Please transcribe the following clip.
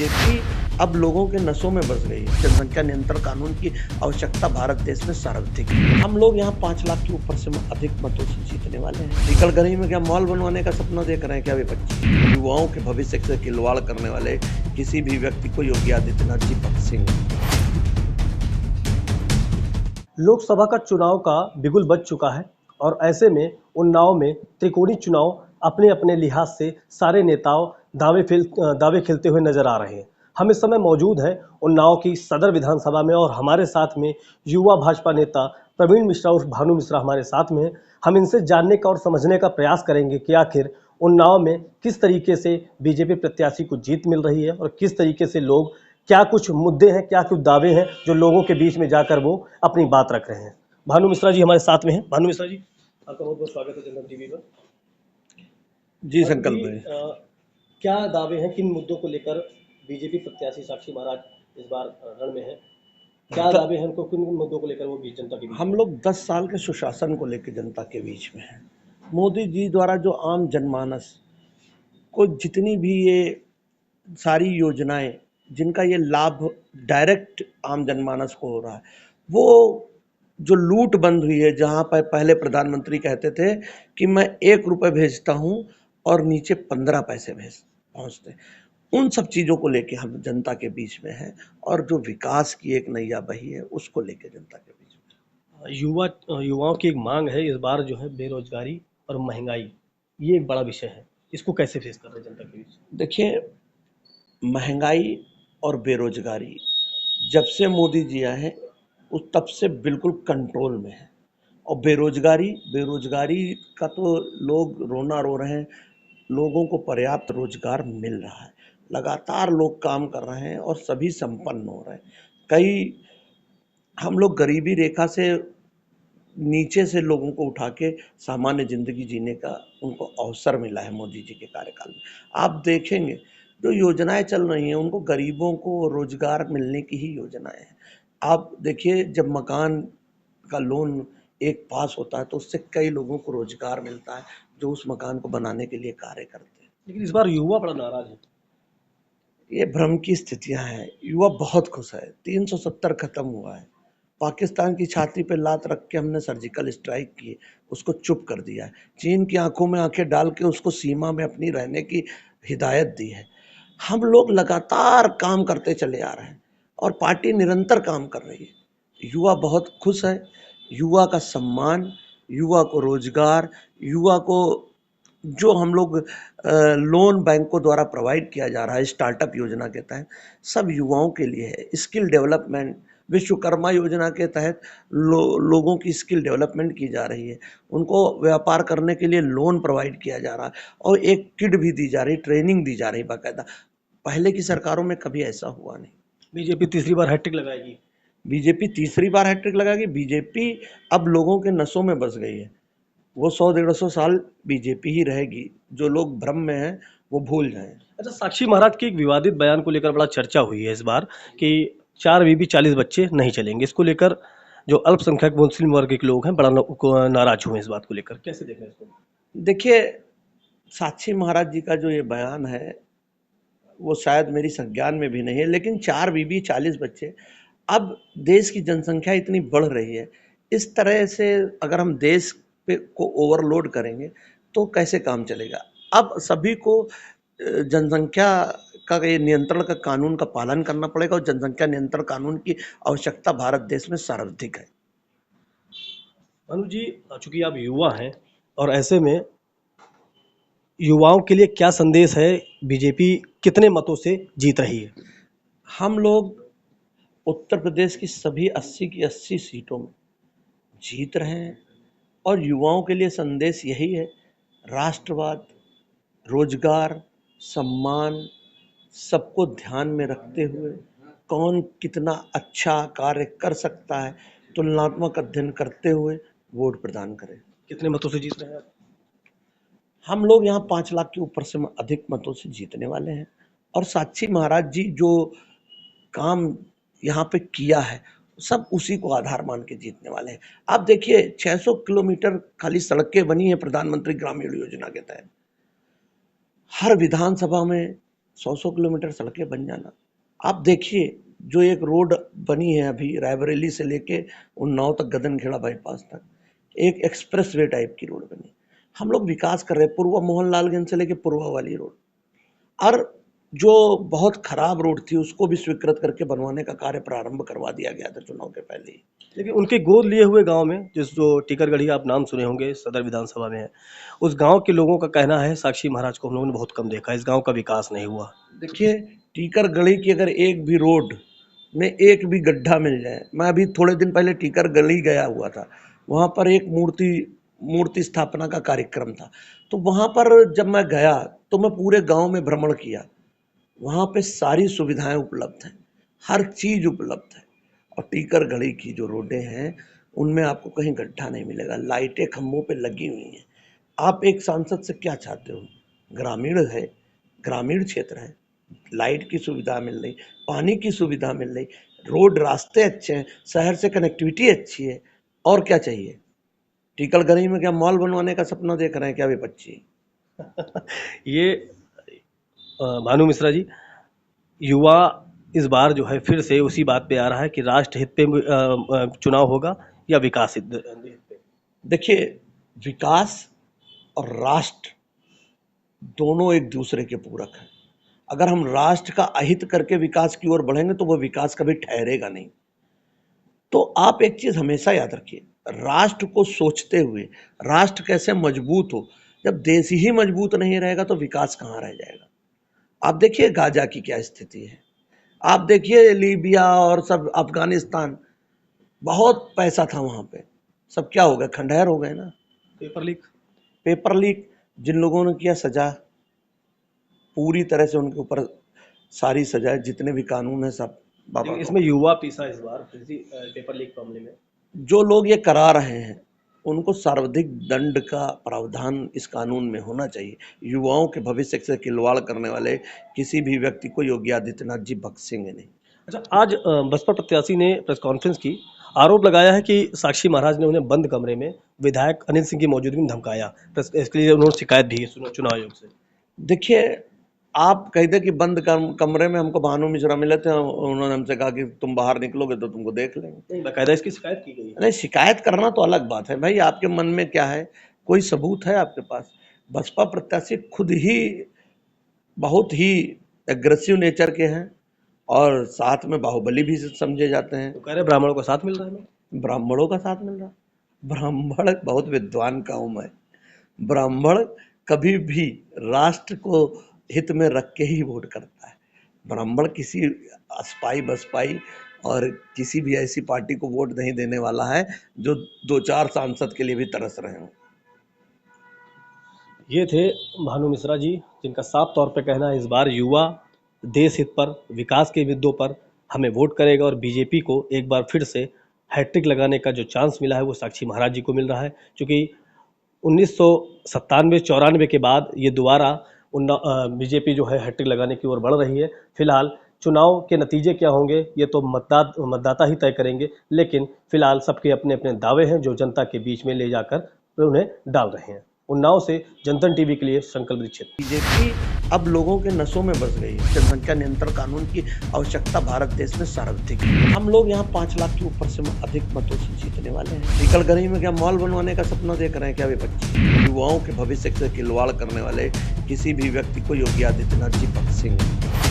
BJP अब लोगों के नसों में बस गई है। जनसंख्या नियंत्रण कानून की आवश्यकता भारत देश में सर्वाधिक है। हम लोग यहाँ 5 लाख के ऊपर से अधिक मतों से जीतने वाले हैं। टीकलगढ़ी में क्या मॉल बनवाने का सपना देख रहे हैं क्या विपक्ष? युवाओं के भविष्य से खिलवाड़ करने वाले किसी भी व्यक्ति को योगी आदित्यनाथ जी बख्शेंगे। लोकसभा का चुनाव का बिगुल बज चुका है और ऐसे में उन्नाव में त्रिकोणीय चुनाव अपने अपने लिहाज से सारे नेताओं दावे खेलते हुए नजर आ रहे हैं। हम इस समय मौजूद हैं उन्नाव की सदर विधानसभा में और हमारे साथ में युवा भाजपा नेता प्रवीण मिश्रा उर्फ भानु मिश्रा हमारे साथ में हैं। हम इनसे जानने का और समझने का प्रयास करेंगे कि आखिर उन्नाव में किस तरीके से बीजेपी प्रत्याशी को जीत मिल रही है और किस तरीके से लोग क्या कुछ मुद्दे हैं, क्या कुछ दावे हैं जो लोगों के बीच में जाकर वो अपनी बात रख रहे हैं। भानु मिश्रा जी हमारे साथ में हैं। भानु मिश्रा जी, आपका बहुत बहुत स्वागत है जनता टीवी पर। जी संकल्प भाई, क्या दावे हैं, किन मुद्दों को लेकर बीजेपी प्रत्याशी साक्षी महाराज इस बार रण में है? क्या दावे हैं उनको, किन मुद्दों को लेकर वो बीच जनता के बीच? हम लोग 10 साल के सुशासन को लेकर जनता के बीच में हैं। मोदी जी द्वारा जो आम जनमानस को जितनी भी ये सारी योजनाएं जिनका ये लाभ डायरेक्ट आम जनमानस को हो रहा है, वो जो लूट बंद हुई है, जहाँ पर पहले प्रधानमंत्री कहते थे कि मैं 1 रुपये भेजता हूँ और नीचे 15 पैसे पहुँचते, उन सब चीज़ों को लेके हम जनता के बीच में हैं और जो विकास की एक नैया बही है उसको लेके जनता के बीच में। युवाओं की एक मांग है इस बार जो है बेरोजगारी और महंगाई, ये एक बड़ा विषय है। इसको कैसे फेस कर रहे हैं जनता के बीच? देखिए, महंगाई और बेरोजगारी जब से मोदी जी आए हैं उस तब से बिल्कुल कंट्रोल में है। और बेरोजगारी का तो लोग रोना रो रहे हैं। लोगों को पर्याप्त रोजगार मिल रहा है, लगातार लोग काम कर रहे हैं और सभी संपन्न हो रहे हैं। कई हम लोग गरीबी रेखा से नीचे से लोगों को उठा के सामान्य जिंदगी जीने का उनको अवसर मिला है मोदी जी के कार्यकाल में। आप देखेंगे जो योजनाएं चल रही हैं उनको गरीबों को रोजगार मिलने की ही योजनाएं हैं। आप देखिए, जब मकान का लोन एक पास होता है तो उससे कई लोगों को रोजगार मिलता है जो उस मकान को बनाने के लिए कार्य करते हैं। लेकिन इस बार युवा बड़ा नाराज है। ये भ्रम की स्थितियां हैं। युवा बहुत खुश है। 370 खत्म हुआ है। पाकिस्तान की छाती पे लात रख के हमने सर्जिकल स्ट्राइक की, उसको चुप कर दिया है। चीन की आंखों में आंखें डाल के उसको सीमा में अपनी रहने की हिदायत दी है। हम लोग लगातार काम करते चले आ रहे हैं और पार्टी निरंतर काम कर रही है। युवा बहुत खुश है। युवा का सम्मान, युवा को रोजगार, युवा को जो हम लोग लोन बैंकों द्वारा प्रोवाइड किया जा रहा है स्टार्टअप योजना के तहत, सब युवाओं के लिए है। स्किल डेवलपमेंट, विश्वकर्मा योजना के तहत लोगों की स्किल डेवलपमेंट की जा रही है। उनको व्यापार करने के लिए लोन प्रोवाइड किया जा रहा है और एक किट भी दी जा रही, ट्रेनिंग दी जा रही बाकायदा। पहले की सरकारों में कभी ऐसा हुआ नहीं। बीजेपी तीसरी बार हैट्रिक लगाएगी। बीजेपी तीसरी बार हैट्रिक लगाएगी। बीजेपी अब लोगों के नसों में बस गई है। वो 100-150 साल बीजेपी ही रहेगी। जो लोग भ्रम में हैं वो भूल जाएं। अच्छा, साक्षी महाराज के एक विवादित बयान को लेकर बड़ा चर्चा हुई है इस बार कि 4 बीबी 40 बच्चे नहीं चलेंगे। इसको लेकर जो अल्पसंख्यक मुस्लिम वर्ग के लोग हैं बड़ा नाराज हुए इस बात को लेकर। कैसे देख रहे हैं इसको? देखिए, साक्षी महाराज जी का जो ये बयान है वो शायद मेरी संज्ञान में भी नहीं है, लेकिन 4 बीबी 40 बच्चे, अब देश की जनसंख्या इतनी बढ़ रही है, इस तरह से अगर हम देश पे को ओवरलोड करेंगे तो कैसे काम चलेगा। अब सभी को जनसंख्या का ये नियंत्रण का कानून का पालन करना पड़ेगा और जनसंख्या नियंत्रण कानून की आवश्यकता भारत देश में सर्वाधिक है। अनु जी, चूंकि आप युवा हैं और ऐसे में युवाओं के लिए क्या संदेश है? बीजेपी कितने मतों से जीत रही है? हम लोग उत्तर प्रदेश की सभी 80 की 80 सीटों में जीत रहे हैं और युवाओं के लिए संदेश यही है, राष्ट्रवाद, रोजगार, सम्मान, सबको ध्यान में रखते हुए कौन कितना अच्छा कार्य कर सकता है, तुलनात्मक अध्ययन करते हुए वोट प्रदान करें। कितने मतों से जीत रहे हैं आप? हम लोग यहाँ 5 लाख के ऊपर से अधिक मतों से जीतने वाले हैं और साक्षी महाराज जी जो काम यहाँ पे किया है सब उसी को आधार मान के जीतने वाले हैं। आप देखिए, 600 किलोमीटर खाली सड़कें बनी है प्रधानमंत्री ग्रामीण योजना के तहत। हर विधानसभा में 100-100 किलोमीटर सड़कें बन जाना। आप देखिए जो एक रोड बनी है अभी रायबरेली से लेके उन्नाव तक, गगनखेड़ा बाईपास तक, एक एक्सप्रेस वे टाइप की रोड बनी। हम लोग विकास कर रहे हैं, पूर्व मोहनलालगंज से लेके पूर्वा वाली रोड, और जो बहुत खराब रोड थी उसको भी स्वीकृत करके बनवाने का कार्य प्रारंभ करवा दिया गया था चुनाव के पहले ही। लेकिन उनके गोद लिए हुए गांव में, जिस जो टीकरगढ़ी आप नाम सुने होंगे, सदर विधानसभा में है, उस गांव के लोगों का कहना है साक्षी महाराज को हम लोगों ने बहुत कम देखा, इस गांव का विकास नहीं हुआ। देखिए, टीकरगढ़ी की अगर एक भी रोड में एक भी गड्ढा मिल जाए, मैं अभी थोड़े दिन पहले टीकरगढ़ी गया हुआ था, वहाँ पर एक मूर्ति स्थापना का कार्यक्रम था, तो वहाँ पर जब मैं गया तो मैं पूरे गांव में भ्रमण किया। वहाँ पे सारी सुविधाएं उपलब्ध हैं, हर चीज़ उपलब्ध है, और टीकरगढ़ी की जो रोडें हैं उनमें आपको कहीं गड्ढा नहीं मिलेगा, लाइटें खंभों पे लगी हुई हैं। आप एक सांसद से क्या चाहते हो? ग्रामीण है, ग्रामीण क्षेत्र है, लाइट की सुविधा मिल रही, पानी की सुविधा मिल रही, रोड रास्ते अच्छे हैं, शहर से कनेक्टिविटी अच्छी है, और क्या चाहिए? टीकरगढ़ी में क्या मॉल बनवाने का सपना देख रहे हैं क्या विपक्षी? ये भानु मिश्रा जी, युवा इस बार जो है फिर से उसी बात पे आ रहा है कि राष्ट्र हित पे चुनाव होगा या विकास हित पे। देखिए, विकास और राष्ट्र दोनों एक दूसरे के पूरक हैं। अगर हम राष्ट्र का अहित करके विकास की ओर बढ़ेंगे तो वह विकास कभी ठहरेगा नहीं। तो आप एक चीज हमेशा याद रखिए, राष्ट्र को सोचते हुए, राष्ट्र कैसे मजबूत हो, जब देश ही मजबूत नहीं रहेगा तो विकास कहाँ रह जाएगा। आप देखिए गाजा की क्या स्थिति है, आप देखिए लीबिया और सब अफगानिस्तान, बहुत पैसा था वहां पे, सब क्या हो गए? खंडहर हो गए ना। पेपर लीक जिन लोगों ने किया, सजा पूरी तरह से उनके ऊपर सारी सजा, जितने भी कानून है सब बाबा। इसमें युवा पीसा इस बार पेपर लीक मामले में। जो लोग ये करा रहे हैं उनको सर्वाधिक दंड का प्रावधान इस कानून में होना चाहिए। युवाओं के भविष्य से खिलवाड़ करने वाले किसी भी व्यक्ति को योगी आदित्यनाथ जी बख्शेंगे नहीं। अच्छा, आज बसपा प्रत्याशी ने प्रेस कॉन्फ्रेंस की, आरोप लगाया है कि साक्षी महाराज ने उन्हें बंद कमरे में विधायक अनिल सिंह की मौजूदगी में धमकाया। इसके लिए उन्होंने शिकायत भी की चुनाव आयोग से। देखिए, आप कह दे कि बंद कमरे में हमको भानु मिश्रा मिले थे, उन्होंने हमसे कहा कि तुम बाहर निकलोगे तो तुमको देख लेंगे। बाकायदा इसकी शिकायत की गई। नहीं, शिकायत करना तो अलग बात है भाई, आपके मन में क्या है, कोई सबूत है आपके पास? बसपा प्रत्याशी खुद ही बहुत ही एग्रेसिव नेचर के हैं और साथ में बाहुबली भी समझे जाते हैं। तो कह रहे ब्राह्मणों का साथ मिल रहा है। ब्राह्मणों का साथ मिल रहा, ब्राह्मण बहुत विद्वान कौम है। ब्राह्मण कभी भी राष्ट्र को हित में रख के ही वोट करता है। ब्राह्मण किसी असपाई बसपाई और किसी भी ऐसी पार्टी को वोट नहीं देने वाला है जो 2-4 सांसद के लिए भी तरस रहे हों। ये थे भानु मिश्रा जी, जिनका साफ तौर पे कहना है इस बार युवा देश हित पर, विकास के मुद्दों पर हमें वोट करेगा और बीजेपी को एक बार फिर से हैट्रिक लगाने का जो चांस मिला है वो साक्षी महाराज जी को मिल रहा है। क्योंकि 1997-94 के बाद ये दोबारा बीजेपी जो है हैट्रिक लगाने की ओर बढ़ रही है। फिलहाल चुनाव के नतीजे क्या होंगे ये तो मतदाता ही तय करेंगे, लेकिन फिलहाल सबके अपने अपने दावे हैं जो जनता के बीच में ले जाकर उन्हें डाल रहे हैं। उन्नाव से जनतन टीवी के लिए संकल्प दीक्षित। बीजेपी अब लोगों के नसों में बस गई है। जनसंख्या नियंत्रण कानून की आवश्यकता भारत देश में सर्वाधिक है। हम लोग यहाँ 5 लाख के ऊपर से अधिक मतों से जीतने वाले हैं। टीकरगढ़ी में क्या मॉल बनवाने का सपना देख रहे हैं क्या विपक्षी? युवाओं के भविष्य से खिलवाड़ करने वाले किसी भी व्यक्ति को योगी आदित्यनाथ जी बख्शेंगे।